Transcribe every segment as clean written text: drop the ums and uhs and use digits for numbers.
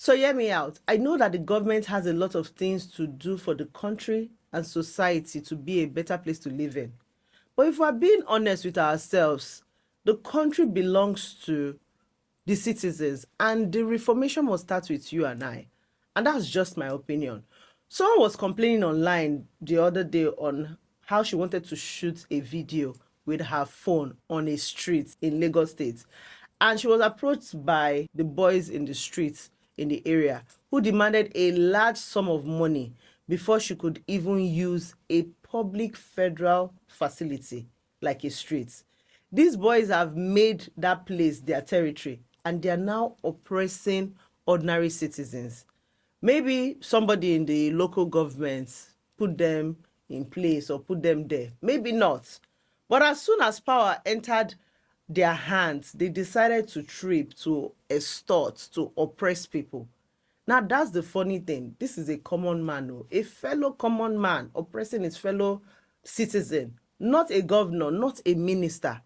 So hear me out. I know that the government has a lot of things to do for the country and society to be a better place to live in. But if we're being honest with ourselves, the country belongs to the citizens, and the reformation must start with you and I. And that's just my opinion. Someone was complaining online the other day on how she wanted to shoot a video with her phone on a street in Lagos State. And she was approached by the boys in the streets in the area who demanded a large sum of money before she could even use a public federal facility like a street. These boys have made that place their territory, and they are now oppressing ordinary citizens. Maybe somebody in the local government put them in place or put them there. Maybe not. But as soon as power entered their hands, they decided to trip, to extort, to oppress people. Now, that's the funny thing. This is a common man, a fellow common man oppressing his fellow citizen, not a governor, not a minister,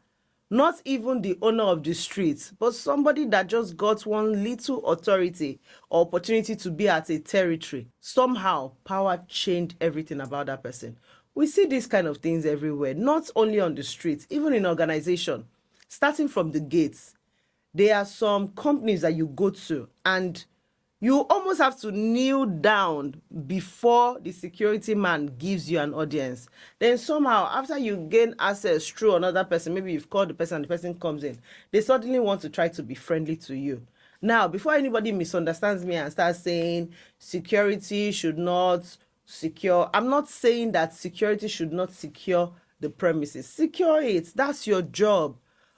not even the owner of the street, but somebody that just got one little authority or opportunity to be at a territory. Somehow, power changed everything about that person. We see these kind of things everywhere, not only on the streets, even in organization. Starting from the gates, there are some companies that you go to and you almost have to kneel down before the security man gives you an audience. Then somehow, after you gain access through another person, maybe you've called the person and the person comes in, they suddenly want to try to be friendly to you. Now, before anybody misunderstands me and starts saying security should not secure, I'm not saying that security should not secure the premises. Secure it. That's your job.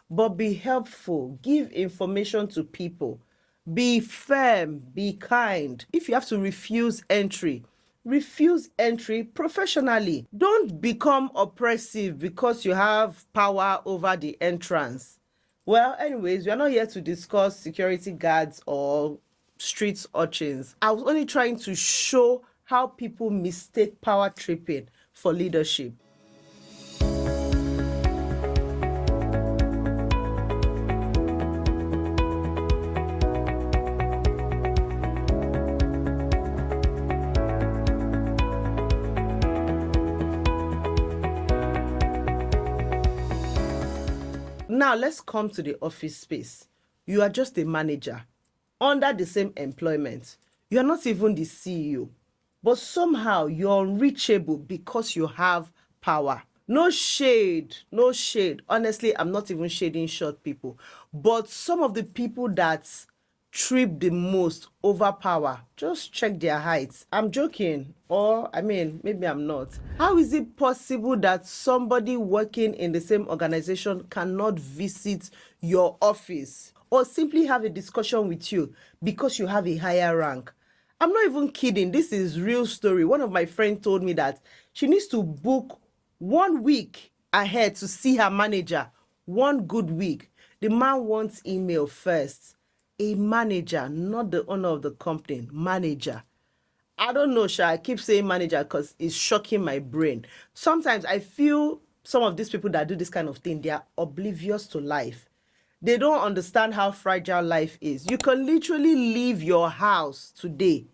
But be helpful. Give information to people. Be firm, be kind. If you have to refuse entry professionally. Don't become oppressive because you have power over the entrance. Well, anyways, we are not here to discuss security guards or street urchins. I was only trying to show how people mistake power tripping for leadership. Now, let's come to the office space. You are just a manager under the same employment. You are not even the CEO, but somehow you're unreachable because you have power. No shade, no shade. Honestly, I'm not even shading short people, but some of the people that trip the most over power, just check their heights. I'm joking, or maybe I'm not. How is it possible that somebody working in the same organization cannot visit your office or simply have a discussion with you because you have a higher rank? I'm not even kidding. This is real story. One of my friends told me that she needs to book 1 week ahead to see her manager. 1 good week. The man wants email first. A manager, not the owner of the company, manager. I don't know, Sha. I keep saying manager because it's shocking my brain. Sometimes I feel some of these people that do this kind of thing, they are oblivious to life. They don't understand how fragile life is. You can literally leave your house today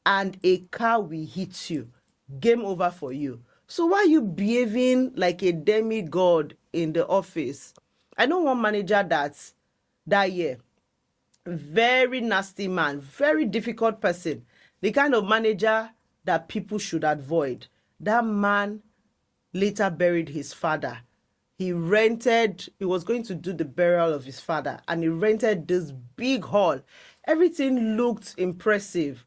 and a car will hit you. Game over for you. So why are you behaving like a demigod in the office? I know one manager that year, very nasty man, very difficult person, the kind of manager that people should avoid. That man later buried his father. He was going to do the burial of his father, and he rented this big hall. Everything looked impressive.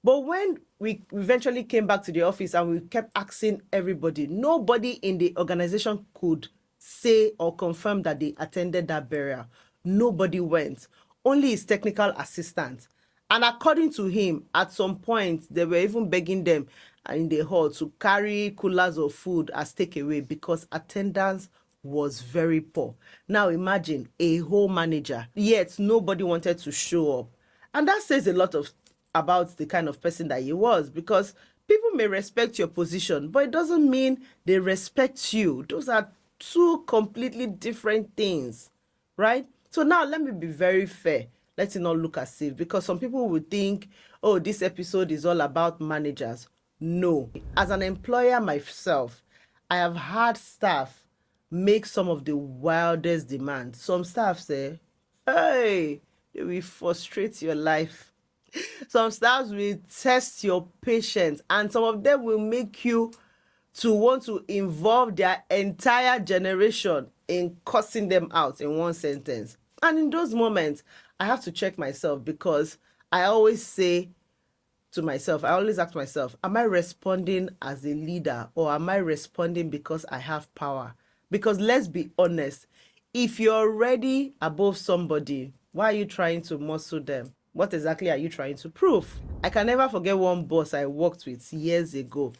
But when we eventually came back to the office and we kept asking everybody, nobody in the organization could say or confirm that they attended that burial. Nobody went. Only his technical assistant. And according to him, at some point, they were even begging them in the hall to carry coolers of food as takeaway because attendance was very poor. Now imagine a whole manager, yet nobody wanted to show up. And that says a lot about the kind of person that he was, because people may respect your position, but it doesn't mean they respect you. Those are two completely different things, right? So now let me be very fair. Let it not look as if, because some people would think, oh, this episode is all about managers. No. As an employer myself, I have had staff make some of the wildest demands. Some staff say, hey, they will frustrate your life. Some staffs will test your patience, and some of them will make you to want to involve their entire generation in cursing them out in one sentence. And in those moments, I have to check myself, because I always say to myself, I always ask myself, am I responding as a leader, or am I responding because I have power? Because let's be honest, if you're already above somebody, why are you trying to muscle them? What exactly are you trying to prove? I can never forget one boss I worked with years ago.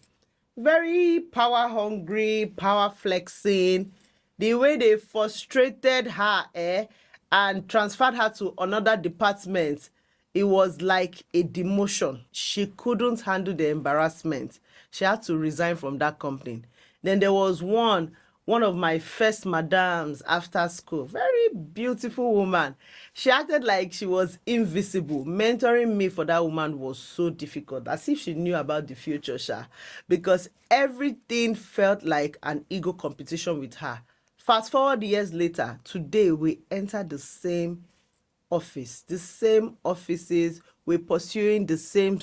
Very power hungry, power flexing. The way they frustrated her and transferred her to another department, it was like a demotion. She couldn't handle the embarrassment. She had to resign from that company. Then there was one of my first madams after school. Very beautiful woman. She acted like she was invisible. Mentoring me for that woman was so difficult, as if she knew about the future, because everything felt like an ego competition with her. Fast forward years later, today we enter the same office, the same offices, we're pursuing the same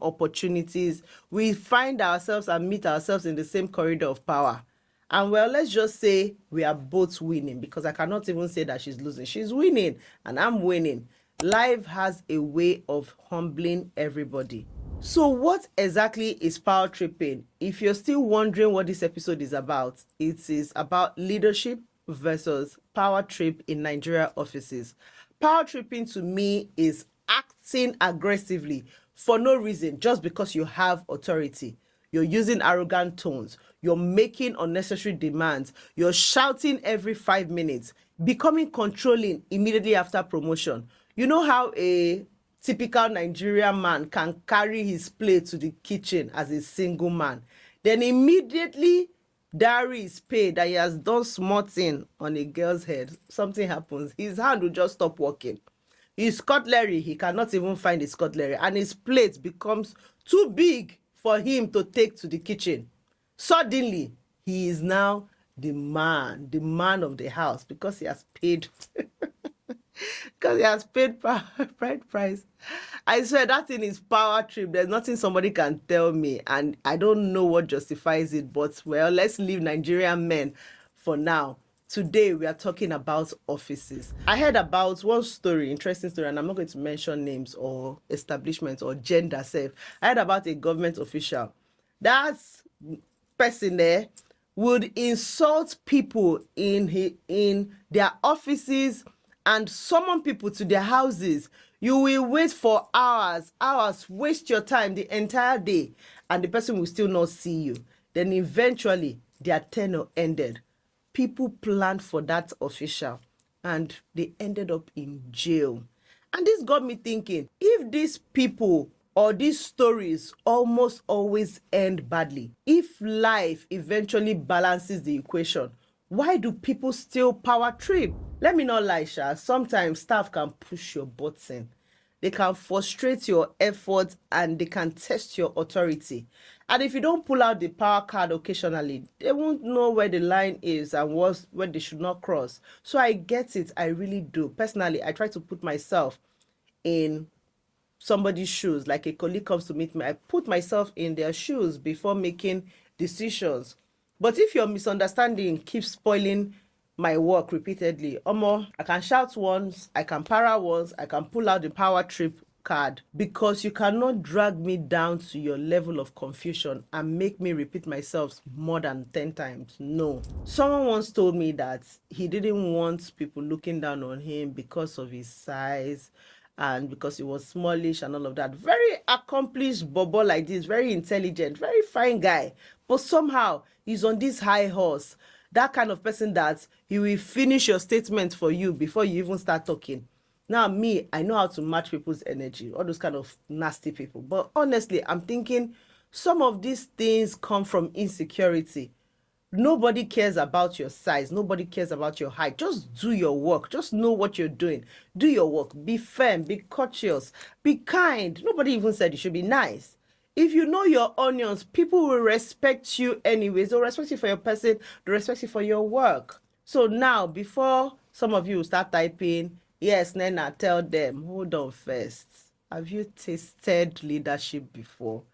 opportunities. We find ourselves and meet ourselves in the same corridor of power. And well, let's just say we are both winning, because I cannot even say that she's losing. She's winning and I'm winning. Life has a way of humbling everybody. So what exactly is power tripping? If you're still wondering what this episode is about, it is about leadership versus power trip in Nigeria offices. Power tripping to me is acting aggressively for no reason, just because you have authority. You're using arrogant tones. You're making unnecessary demands. You're shouting every 5 minutes, becoming controlling immediately after promotion. You know how a typical Nigerian man can carry his plate to the kitchen as a single man. Then immediately dowry is paid that he has done small thing on a girl's head. Something happens. His hand will just stop working. His cutlery, he cannot even find his cutlery. And his plate becomes too big for him to take to the kitchen. Suddenly, he is now the man of the house, because he has paid because he has paid price. I swear that thing is power trip. There's nothing somebody can tell me, and I don't know what justifies it, but well, let's leave Nigerian men for now. Today we are talking about offices. I heard about one story, interesting story, and I'm not going to mention names or establishments or gender self. I heard about a government official. That person there would insult people in their offices and summon people to their houses. You will wait for hours, waste your time the entire day, and the person will still not see you. Then eventually their tenure ended. People planned for that official and they ended up in jail. And this got me thinking, if these people or these stories almost always end badly, if life eventually balances the equation, why do people still power trip? Let me not lie, sometimes staff can push your button. They can frustrate your efforts and they can test your authority. And if you don't pull out the power card occasionally, they won't know where the line is and where they should not cross. So I get it, I really do. Personally, I try to put myself in somebody's shoes. Like a colleague comes to meet me, I put myself in their shoes before making decisions. But if your misunderstanding keeps spoiling my work repeatedly, I can shout once, I can para once, I can pull out the power trip card, because you cannot drag me down to your level of confusion and make me repeat myself more than 10 times. No. Someone once told me that he didn't want people looking down on him because of his size and because he was smallish and all of that. Very accomplished bobo like this, very intelligent, very fine guy, but somehow he's on this high horse. That kind of person that he will finish your statement for you before you even start talking. Now, me, I know how to match people's energy, all those kind of nasty people. But honestly, I'm thinking some of these things come from insecurity. Nobody cares about your size. Nobody cares about your height. Just do your work. Just know what you're doing. Do your work. Be firm. Be courteous. Be kind. Nobody even said you should be nice. If you know your onions, people will respect you anyways. They'll respect you for your person. They'll respect you for your work. So now, before some of you start typing, yes, Nnenna, tell them, hold on first. Have you tasted leadership before?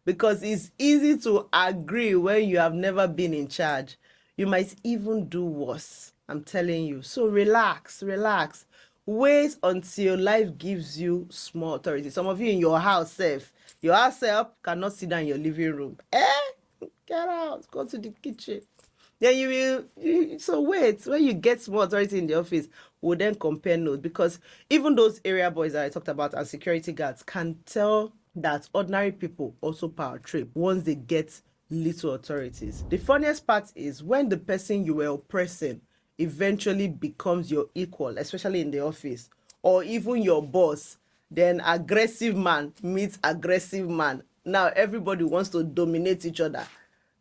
Because it's easy to agree when you have never been in charge. You might even do worse. I'm telling you. So relax, relax. Wait until life gives you small authority. Some of you in your house self, your house self cannot sit down in your living room. Get out, go to the kitchen. Then so wait, when you get small authority in the office, we'll then compare notes, because even those area boys that I talked about and security guards can tell that ordinary people also power trip once they get little authorities. The funniest part is when the person you were oppressing eventually becomes your equal, especially in the office, or even your boss. Then aggressive man meets aggressive man. Now everybody wants to dominate each other.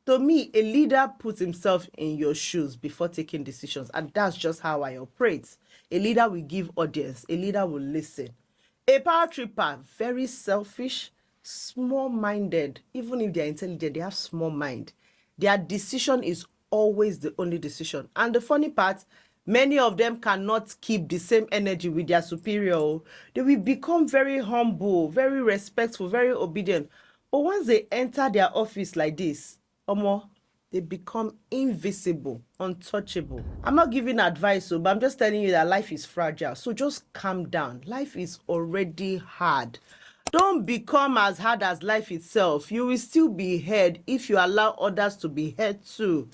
To me, a leader puts himself in your shoes before taking decisions, and that's just how I operate. A leader will give audience. A leader will listen. A power tripper, very selfish, small-minded. Even if they're intelligent, they have small mind. Their decision is always the only decision. And the funny part, many of them cannot keep the same energy with their superior. They will become very humble, very respectful, very obedient. But once they enter their office like this, they become invisible, untouchable. I'm not giving advice, but I'm just telling you that life is fragile. So just calm down. Life is already hard. Don't become as hard as life itself. You will still be heard if you allow others to be heard too.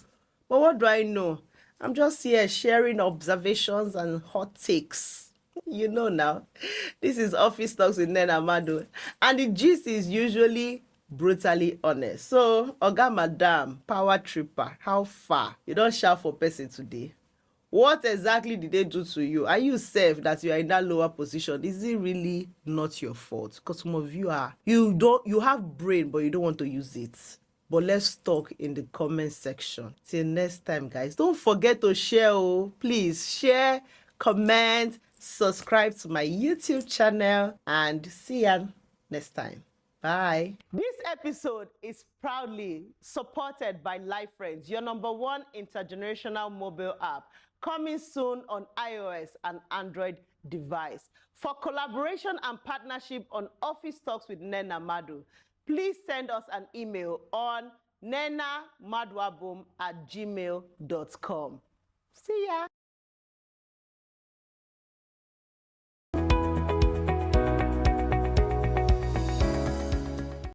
But what do I know? I'm just here sharing observations and hot takes. You know now. This is Office Talks with Nnenna Madu. And the gist is usually brutally honest. So, Oga Madam, power tripper, how far? You don't shout for person today. What exactly did they do to you? Are you safe that you are in that lower position? Is it really not your fault? Because some of you you have brain, but you don't want to use it. But let's talk in the comment section. Till next time, guys. Don't forget to share. Please share, comment, subscribe to my YouTube channel, and see ya next time. Bye. This episode is proudly supported by Life Friends, your #1 intergenerational mobile app, coming soon on iOS and Android device. For collaboration and partnership on Office Talks with Nnenna Madu, please send us an email on nnennamadwabum@gmail.com. See ya.